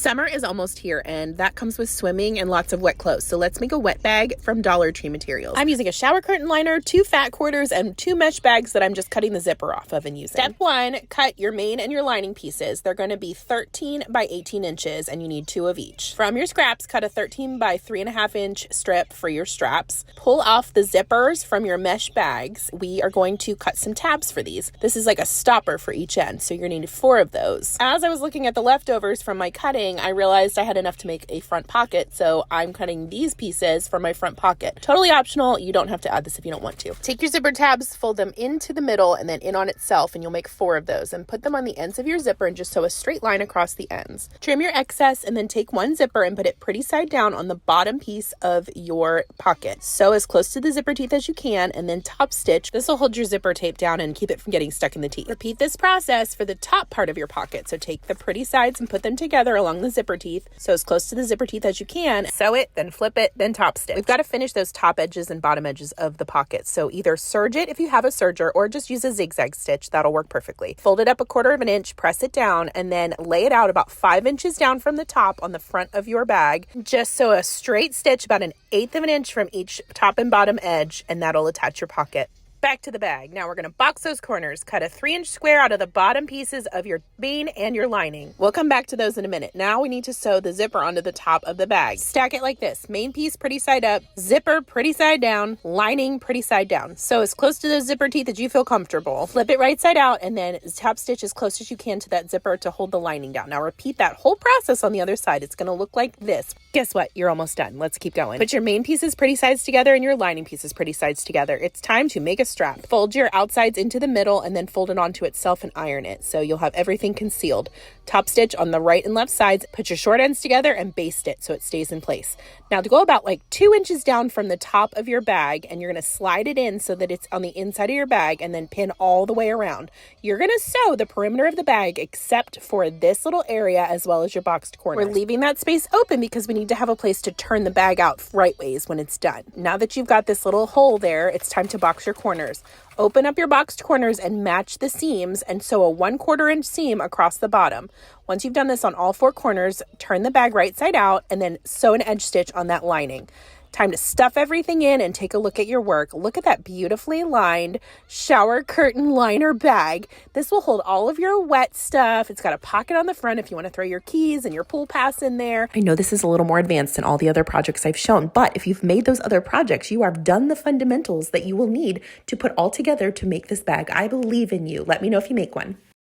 Summer is almost here, and that comes with swimming and lots of wet clothes. So let's make a wet bag from Dollar Tree materials. I'm using a shower curtain liner, 2 fat quarters, and 2 mesh bags that I'm just cutting the zipper off of and using. Step 1, cut your main and your lining pieces. They're going to be 13 by 18 inches, and you need 2 of each. From your scraps, cut a 13 by 3.5 inch strip for your straps. Pull off the zippers from your mesh bags. We are going to cut some tabs for these. This is like a stopper for each end, so you're going to need 4 of those. As I was looking at the leftovers from my cutting, I realized I had enough to make a front pocket, so I'm cutting these pieces for my front pocket. Totally optional. You don't have to add this if you don't want to. Take your zipper tabs, fold them into the middle and then in on itself, and you'll make 4 of those, and put them on the ends of your zipper and just sew a straight line across the ends. Trim your excess and then take one zipper and put it pretty side down on the bottom piece of your pocket. Sew as close to the zipper teeth as you can and then top stitch. This will hold your zipper tape down and keep it from getting stuck in the teeth. Repeat this process for the top part of your pocket. So take the pretty sides and put them together along the zipper teeth, so as close to the zipper teeth as you can. Sew it, then flip it, then top stitch. We've got to finish those top edges and bottom edges of the pocket, so either serge it if you have a serger or just use a zigzag stitch. That'll work perfectly. Fold it up 1/4 inch, press it down, and then lay it out about 5 inches down from the top on the front of your bag. Just sew a straight stitch about 1/8 inch from each top and bottom edge, and that'll attach your pocket. Back to the bag. Now we're going to box those corners. Cut a 3-inch square out of the bottom pieces of your main and your lining. We'll come back to those in a minute. Now we need to sew the zipper onto the top of the bag. Stack it like this. Main piece pretty side up, zipper pretty side down, lining pretty side down. Sew as close to those zipper teeth as you feel comfortable. Flip it right side out and then top stitch as close as you can to that zipper to hold the lining down. Now repeat that whole process on the other side. It's going to look like this. Guess what? You're almost done. Let's keep going. Put your main pieces pretty sides together and your lining pieces pretty sides together. It's time to make a strap. Fold your outsides into the middle and then fold it onto itself and iron it, so you'll have everything concealed. Top stitch on the right and left sides. Put your short ends together and baste it so it stays in place. Now to go about like 2 inches down from the top of your bag, and you're going to slide it in so that it's on the inside of your bag and then pin all the way around. You're going to sew the perimeter of the bag except for this little area as well as your boxed corners. We're leaving that space open because we need to have a place to turn the bag out right ways when it's done. Now that you've got this little hole there, it's time to box your corners. Open up your boxed corners and match the seams and sew a 1/4 inch seam across the bottom. Once you've done this on all 4 corners, turn the bag right side out and then sew an edge stitch on that lining. Time to stuff everything in and take a look at your work. Look at that beautifully lined shower curtain liner bag. This will hold all of your wet stuff. It's got a pocket on the front if you want to throw your keys and your pool pass in there. I know this is a little more advanced than all the other projects I've shown, but if you've made those other projects, you have done the fundamentals that you will need to put all together to make this bag. I believe in you. Let me know if you make one.